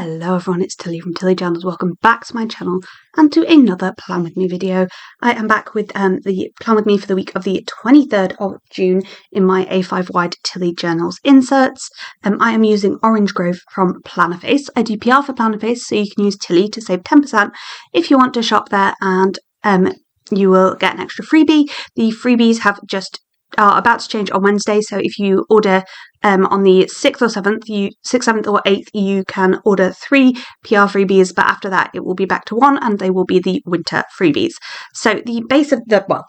Hello everyone, it's Tilly from tillyjournals. Welcome back to my channel and to another Plan With Me video. I am back with the Plan With Me for the week of the 23rd of June in my A5 wide tillyjournals inserts. I am using Orange Grove from Plannerface. I do PR for Plannerface, so you can use Tilly to save 10% if you want to shop there, and you will get an extra freebie. The freebies are about to change on Wednesday, so if you order on the 6th or 7th, 7th or 8th, you can order 3 PR freebies, but after that it will be back to 1, and they will be the winter freebies. So the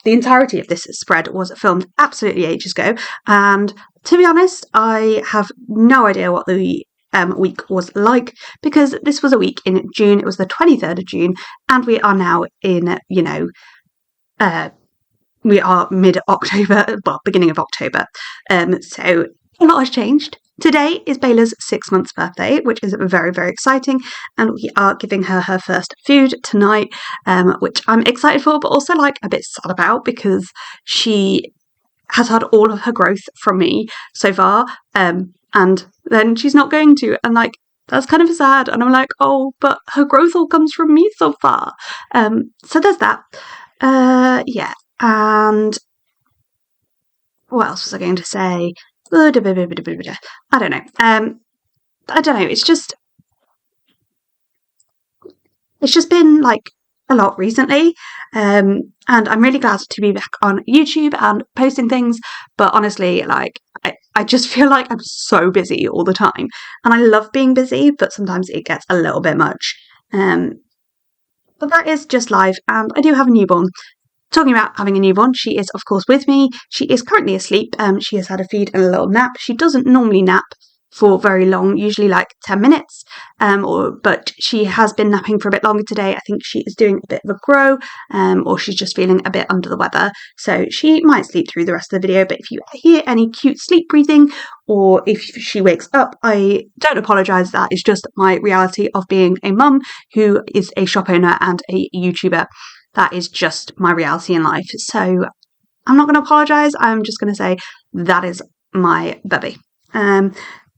entirety of this spread was filmed absolutely ages ago, and to be honest, I have no idea what the week was like, because this was a week in June. It was the 23rd of June, and we are now in, we are mid-October, beginning of October. So a lot has changed. Today is Bayla's 6-month birthday, which is very, very exciting, and we are giving her her first food tonight, which I'm excited for, but also a bit sad about, because she has had all of her growth from me so far, and then she's not going to, and that's kind of sad, and I'm like, oh, but her growth all comes from me so far. So there's that. Yeah. And what else was I going to say? I don't know. It's just been a lot recently, and I'm really glad to be back on YouTube and posting things. But honestly, I just feel like I'm so busy all the time, and I love being busy, but sometimes it gets a little bit much. But that is just life, and I do have a newborn. Talking about having a newborn, she is, of course, with me. She is currently asleep. She has had a feed and a little nap. She doesn't normally nap for very long, usually 10 minutes, but she has been napping for a bit longer today. I think she is doing a bit of a grow, or she's just feeling a bit under the weather. So she might sleep through the rest of the video, but if you hear any cute sleep breathing, or if she wakes up, I don't apologise. That is just my reality of being a mum who is a shop owner and a YouTuber. That is just my reality in life. So I'm not going to apologise. I'm just going to say that is my baby.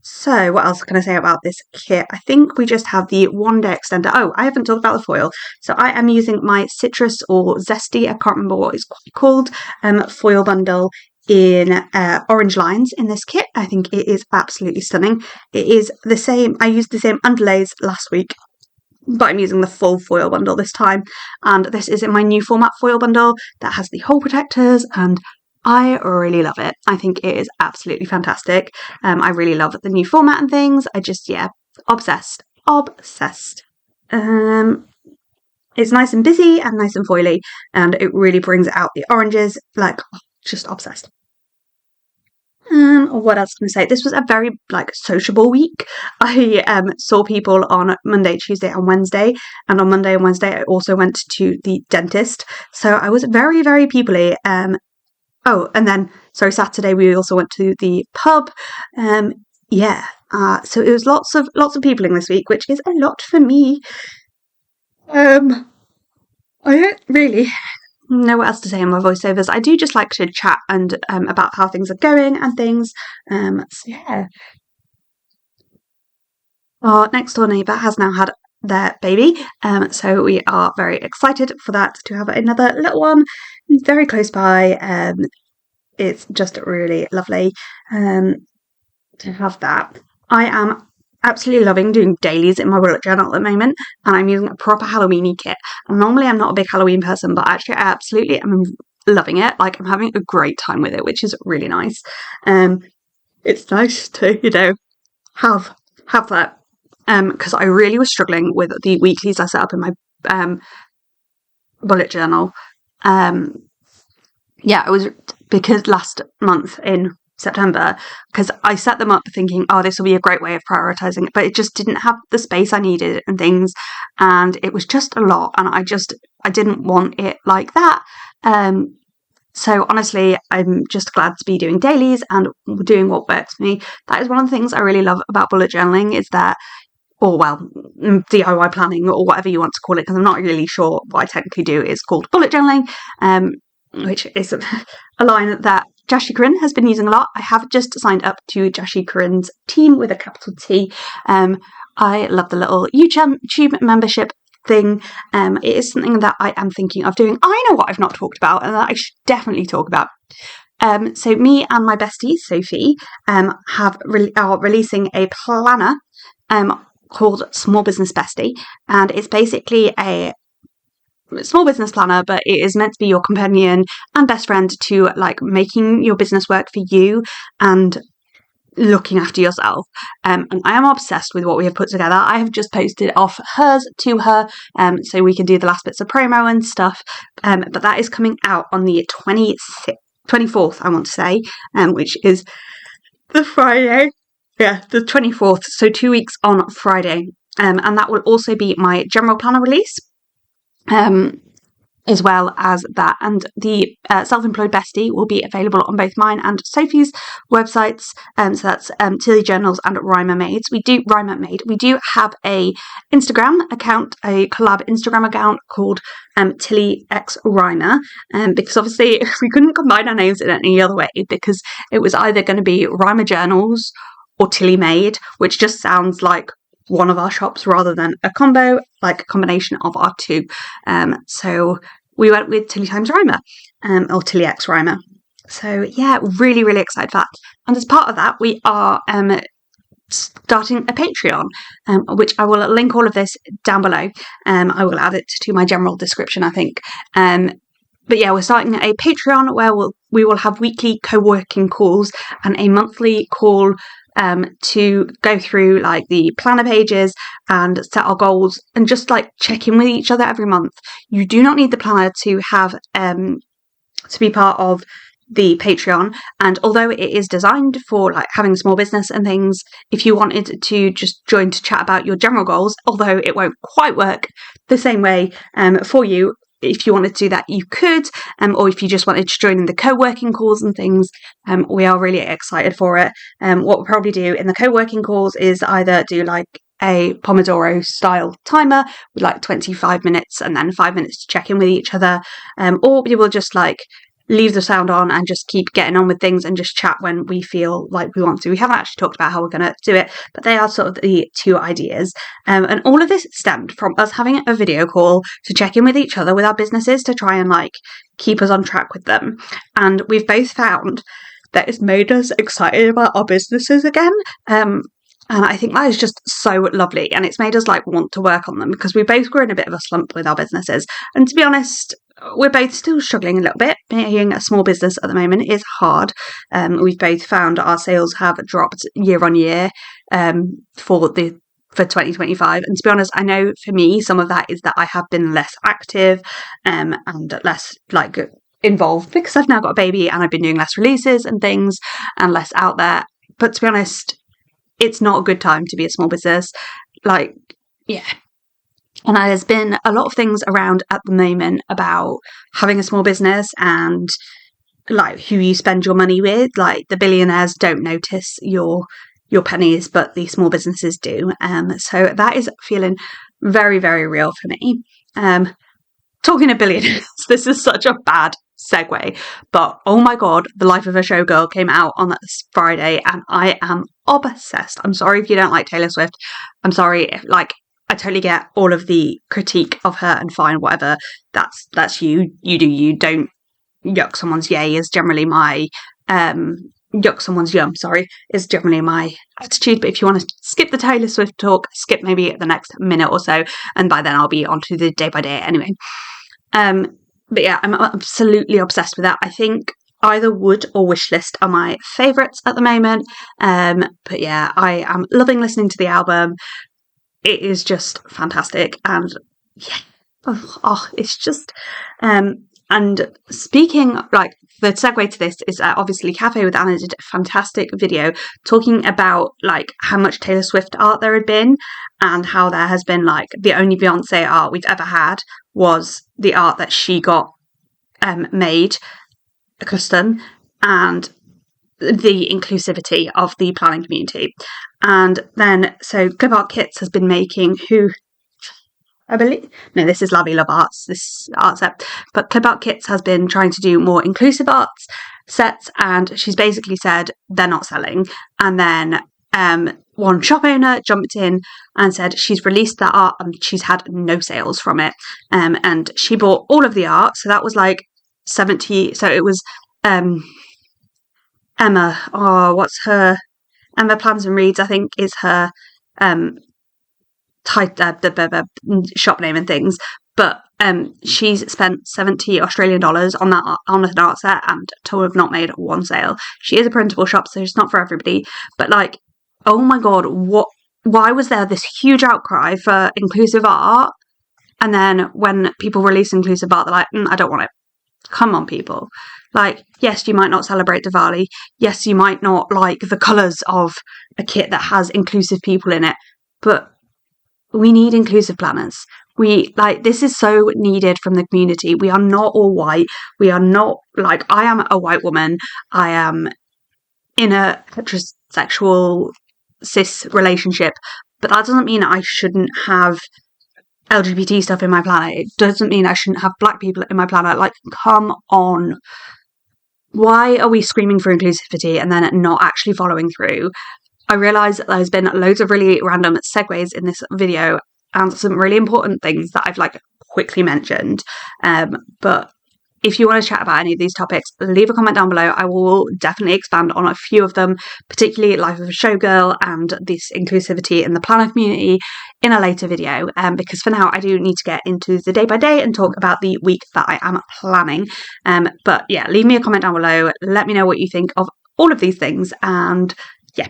So what else can I say about this kit? I think we just have the one-day extender. Oh, I haven't talked about the foil. So I am using my citrus or zesty, I can't remember what it's called, foil bundle in orange lines in this kit. I think it is absolutely stunning. It is the same. I used the same underlays last week, but I'm using the full foil bundle this time, and this is in my new format foil bundle that has the hole protectors, and I really love it. I think it is absolutely fantastic. I really love the new format and things. I just, obsessed. It's nice and busy and nice and foily, and it really brings out the oranges, just obsessed. What else can I say? This was a very sociable week. I saw people on Monday, Tuesday and Wednesday, and on Monday and Wednesday I also went to the dentist, so I was very, very people-y. And then Saturday we also went to the pub. So it was lots of peopling this week, which is a lot for me. I don't really know what else to say in my voiceovers. I do just like to chat and about how things are going and things. Our next door neighbour has now had their baby, so we are very excited for that, to have another little one very close by. It's just really lovely to have that. I am absolutely loving doing dailies in my bullet journal at the moment, and I'm using a proper Halloween-y kit. And normally I'm not a big Halloween person, but actually I absolutely am loving it. I'm having a great time with it, which is really nice. It's nice to, have that, because I really was struggling with the weeklies I set up in my bullet journal. It was because last month in September, because I set them up thinking, oh, this will be a great way of prioritising it, but it just didn't have the space I needed and things, and it was just a lot, and I didn't want it like that. So honestly, I'm just glad to be doing dailies and doing what works for me. That is one of the things I really love about bullet journaling, is that, DIY planning, or whatever you want to call it, because I'm not really sure what I technically do is called bullet journaling. which is a line that Jashi Corinne has been using a lot. I have just signed up to Jashi Corinne's team with a capital T. I love the little YouTube membership thing. It is something that I am thinking of doing. I know what I've not talked about and that I should definitely talk about. So me and my bestie, Sophie, are releasing a planner called Small Business Bestie, and it's basically a small business planner, but it is meant to be your companion and best friend to like making your business work for you and looking after yourself. And I am obsessed with what we have put together. I have just posted off hers to her so we can do the last bits of promo and stuff. But that is coming out on the 24th, I want to say, which is the Friday. Yeah, the 24th. So 2 weeks on Friday. And that will also be my general planner release. As well as that, and the self-employed bestie will be available on both mine and Sophie's websites. So that's tillyjournals and Rhymer Made. We do have a Instagram account, a collab Instagram account called tillyxrhymer, because obviously we couldn't combine our names in any other way, because it was either going to be Rhymer Journals or Tilly Made, which just sounds like one of our shops rather than a combo, like a combination of our two. So we went with Tilly times Rhymer, or Tilly X Rhymer. So yeah, really, really excited for that. And as part of that, we are starting a Patreon, which I will link all of this down below. I will add it to my general description, I think. But yeah, we're starting a Patreon where we will have weekly co-working calls and a monthly call to go through like the planner pages and set our goals and just like check in with each other every month. You do not need the planner to have to be part of the Patreon, and although it is designed for like having a small business and things, if you wanted to just join to chat about your general goals, although it won't quite work the same way for you, if you wanted to do that, you could, or if you just wanted to join in the co-working calls and things, we are really excited for it. What we'll probably do in the co-working calls is either do like a Pomodoro style timer with like 25 minutes and then 5 minutes to check in with each other, or we will just like leave the sound on and just keep getting on with things and just chat when we feel like we want to. We haven't actually talked about how we're going to do it, but they are sort of the two ideas. And all of this stemmed from us having a video call to check in with each other with our businesses to try and like keep us on track with them. And we've both found that it's made us excited about our businesses again. And I think that is just so lovely. And it's made us like want to work on them because we both were in a bit of a slump with our businesses. And to be honest, we're both still struggling a little bit. Being a small business at the moment is hard. We've both found our sales have dropped year on year for 2025. And to be honest, I know for me, some of that is that I have been less active and less like involved because I've now got a baby and I've been doing less releases and things and less out there. But to be honest, it's not a good time to be a small business. Like, yeah. And there's been a lot of things around at the moment about having a small business and like who you spend your money with. Like the billionaires don't notice your pennies, but the small businesses do. So that is feeling very, very real for me. Talking of billionaires, this is such a bad segue, but oh my god, The Life of a Showgirl came out on this Friday and I am obsessed. I'm sorry if you don't like Taylor Swift. I'm sorry if like I totally get all of the critique of her and fine, whatever. That's you. You do you. Don't yuck someone's yay is generally my yuck someone's yum, sorry, is generally my attitude. But if you want to skip the Taylor Swift talk, skip maybe the next minute or so, and by then I'll be on to the day by day anyway. But yeah, I'm absolutely obsessed with that. I think either Wood or Wishlist are my favourites at the moment. But yeah, I am loving listening to the album. It is just fantastic. And yeah, it's just... and speaking, like, the segue to this is obviously Cafe with Anna did a fantastic video talking about, like, how much Taylor Swift art there had been and how there has been, like, the only Beyonce art we've ever had was the art that she got made custom and the inclusivity of the planning community. And then, so Go Park Kits has been making, who I believe. No, this is Labby Love Arts, this art set. But Clip Art Kits has been trying to do more inclusive arts sets, and she's basically said they're not selling. And then one shop owner jumped in and said she's released that art and she's had no sales from it. And she bought all of the art, so that was like 70. So it was Emma. Oh, what's her? Emma Plans and Reads, I think, is her shop name and things. But she's spent $70 on that on an art set and to have not made one sale. She is a printable shop, so it's not for everybody. But like, oh my god, why was there this huge outcry for inclusive art? And then when people release inclusive art, they're like, I don't want it. Come on, people. Like, yes, you might not celebrate Diwali. Yes, you might not like the colours of a kit that has inclusive people in it. But we need inclusive planners. This is so needed from the community. We are not all white. We are not, like, I am a white woman. I am in a heterosexual cis relationship. But that doesn't mean I shouldn't have LGBT stuff in my planner. It doesn't mean I shouldn't have black people in my planner. Like, come on. Why are we screaming for inclusivity and then not actually following through? I realise that there's been loads of really random segues in this video and some really important things that I've like quickly mentioned. But if you want to chat about any of these topics, leave a comment down below. I will definitely expand on a few of them, particularly Life of a Showgirl and this inclusivity in the planner community in a later video. Because for now, I do need to get into the day by day and talk about the week that I am planning. But yeah, leave me a comment down below. Let me know what you think of all of these things. And yeah,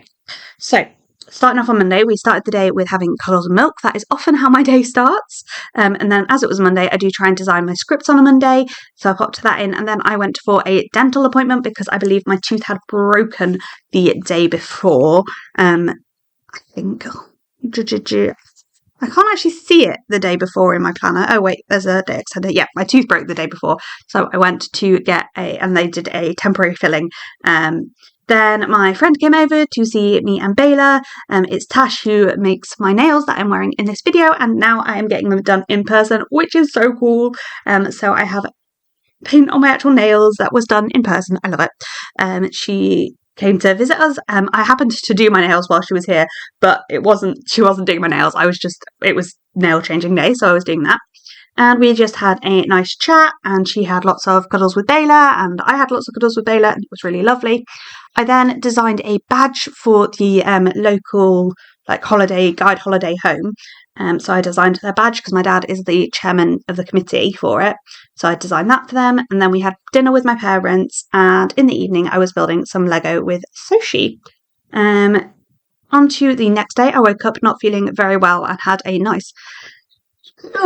so starting off on Monday, we started the day with having cuddles and milk. That is often how my day starts. And then as it was Monday, I do try and design my scripts on a Monday. So I popped that in. And then I went for a dental appointment because I believe my tooth had broken the day before. I think... I can't actually see it the day before in my planner. Oh wait, there's a day extender. Yeah, my tooth broke the day before. So I went to get and they did a temporary filling. Then my friend came over to see me and Bayla. It's Tash who makes my nails that I'm wearing in this video, and now I am getting them done in person, which is so cool. So I have paint on my actual nails that was done in person. I love it. She came to visit us. I happened to do my nails while she was here, but she wasn't doing my nails. It was nail changing day, so I was doing that. And we just had a nice chat, and she had lots of cuddles with Bayla, and I had lots of cuddles with Bayla, and it was really lovely. I then designed a badge for the local holiday home. So I designed their badge because my dad is the chairman of the committee for it. So I designed that for them, and then we had dinner with my parents, and in the evening I was building some Lego with Soshi. On to the next day, I woke up not feeling very well and had a nice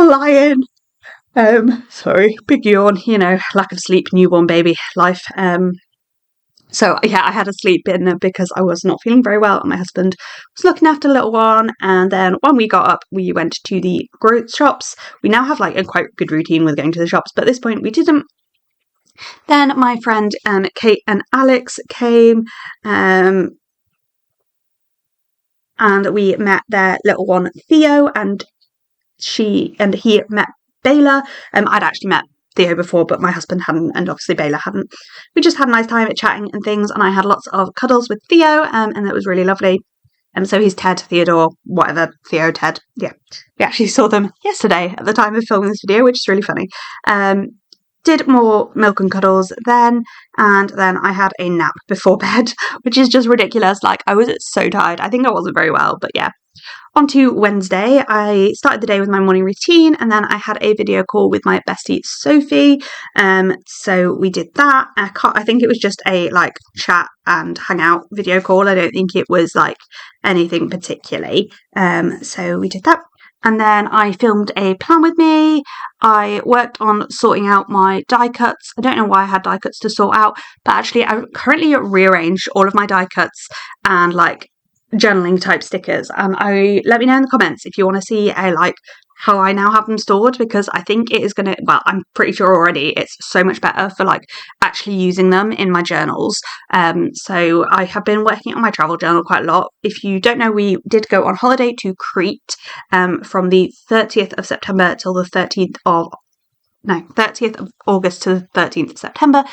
lion. Sorry, big yawn, lack of sleep, newborn baby life. So yeah, I had a sleep in because I was not feeling very well and my husband was looking after the little one. And then when we got up, we went to the shops. We now have a quite good routine with going to the shops, but at this point we didn't. Then my friend Kate and Alex came and we met their little one Theo, and he met Bayla. I'd actually met Theo before, but my husband hadn't, and obviously Bayla hadn't. We just had a nice time at chatting and things, and I had lots of cuddles with Theo, and it was really lovely. So he's Ted, Theodore, whatever, Theo, Ted. Yeah, we actually saw them yesterday at the time of filming this video, which is really funny. Did more milk and cuddles then, and then I had a nap before bed, which is just ridiculous. I was so tired. I think I wasn't very well, but yeah. On to Wednesday, I started the day with my morning routine, and then I had a video call with my bestie Sophie. So we did that. I think it was just a chat and hang out video call. I don't think it was anything particularly. So we did that. And then I filmed a plan with me. I worked on sorting out my die cuts. I don't know why I had die cuts to sort out, but actually I currently rearranged all of my die cuts and journaling type stickers. Let me know in the comments if you want to see a how I now have them stored, because I think it is going to, well, I'm pretty sure already it's so much better for like actually using them in my journals. So I have been working on my travel journal quite a lot. If you don't know, we did go on holiday to Crete from the 30th of September till the 30th of August to the 13th of September.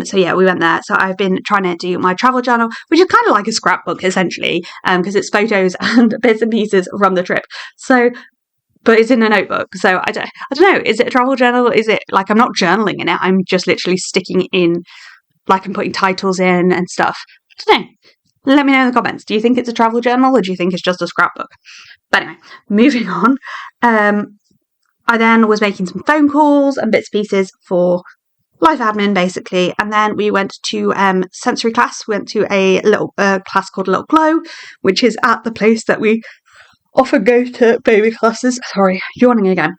So yeah, we went there. So I've been trying to do my travel journal, which is kind of like a scrapbook essentially, because it's photos and bits and pieces from the trip. So, but it's in a notebook. So I don't know. Is it a travel journal? Is it like I'm not journaling in it? I'm just literally sticking in, like I'm putting titles in and stuff. I don't know. Let me know in the comments. Do you think it's a travel journal or do you think it's just a scrapbook? But anyway, moving on. I then was making some phone calls and bits and pieces for life admin, basically. And then we went to sensory class. We went to a little class called Little Glow, which is at the place that we often go to baby classes. Sorry, yawning again.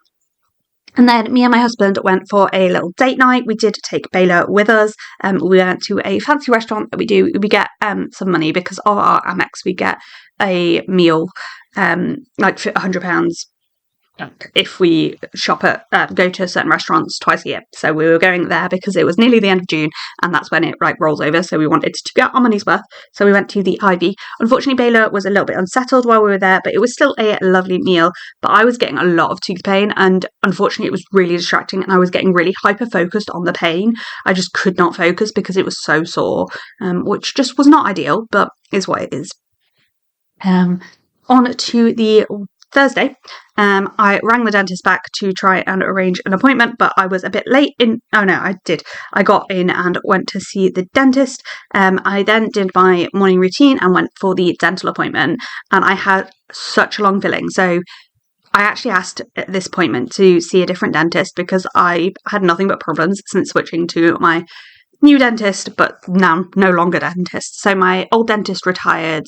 And then me and my husband went for a little date night. We did take Bayla with us. We went to a fancy restaurant that we get some money because of our Amex. We get a meal, like £100 if we shop at go to certain restaurants twice a year. So we were going there because it was nearly the end of June and that's when it rolls over, so we wanted to get our money's worth. So we went to the Ivy. Unfortunately, Bayla was a little bit unsettled while we were there, but it was still a lovely meal. But I was getting a lot of tooth pain and unfortunately it was really distracting and I was getting really hyper focused on the pain. I just could not focus because it was so sore, which just was not ideal, but is what it is. On to the Thursday, I rang the dentist back to try and arrange an appointment, but I was a bit late I got in and went to see the dentist. I then did my morning routine and went for the dental appointment, and I had such a long filling. So I actually asked at this appointment to see a different dentist because I had nothing but problems since switching to my new dentist, but now no longer dentist. So my old dentist retired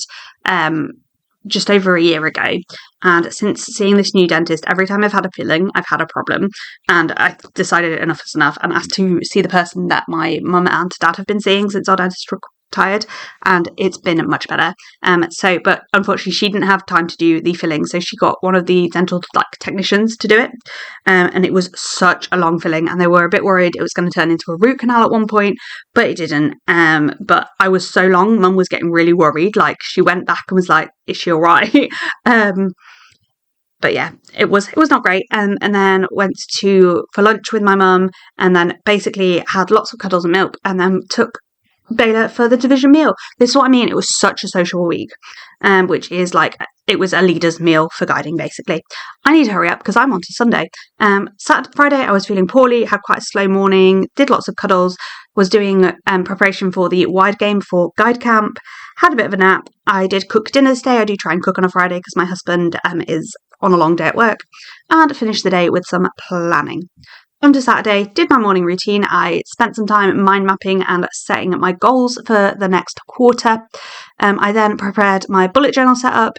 just over a year ago, and since seeing this new dentist, every time I've had a filling, I've had a problem, and I decided enough is enough and asked to see the person that my mum and dad have been seeing since our dentist retired, and it's been much better. But unfortunately she didn't have time to do the filling, so she got one of the dental technicians to do it, and it was such a long filling and they were a bit worried it was going to turn into a root canal at one point, but it didn't. But I was so long, mum was getting really worried. Like, she went back and was like, is she all right? But yeah, it was not great. And then went for lunch with my mum, and then basically had lots of cuddles and milk, and then took Bayla for the division meal. This is what I mean. It was such a social week, which is like, it was a leader's meal for guiding, basically. I need to hurry up because I'm on to Sunday. Friday, I was feeling poorly, had quite a slow morning, did lots of cuddles, was doing preparation for the wide game for guide camp, had a bit of a nap. I did cook dinner this day. I do try and cook on a Friday because my husband is on a long day at work, and finished the day with some planning. On to Saturday, did my morning routine. I spent some time mind mapping and setting my goals for the next quarter. I then prepared my bullet journal setup.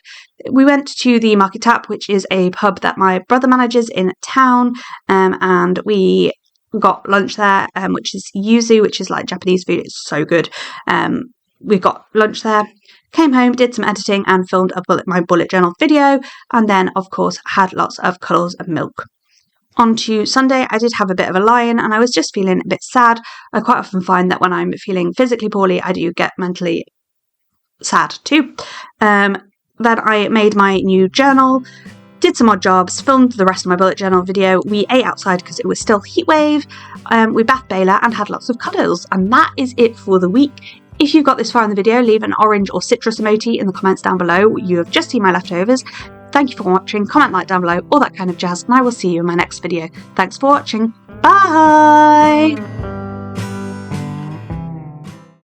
We went to the Market Tap, which is a pub that my brother manages in town, and we got lunch there, which is yuzu, which is like Japanese food. It's so good. We got lunch there, came home, did some editing and filmed my bullet journal video, and then of course had lots of cuddles and milk. On to Sunday, I did have a bit of a lie-in and I was just feeling a bit sad. I quite often find that when I'm feeling physically poorly, I do get mentally sad too. Then I made my new journal, did some odd jobs, filmed the rest of my bullet journal video. We ate outside because it was still heatwave. We bathed Bayla and had lots of cuddles, and that is it for the week. If you've got this far in the video, leave an orange or citrus emoji in the comments down below. You have just seen my leftovers. Thank you for watching, comment, like down below, all that kind of jazz, and I will see you in my next video. Thanks for watching. Bye!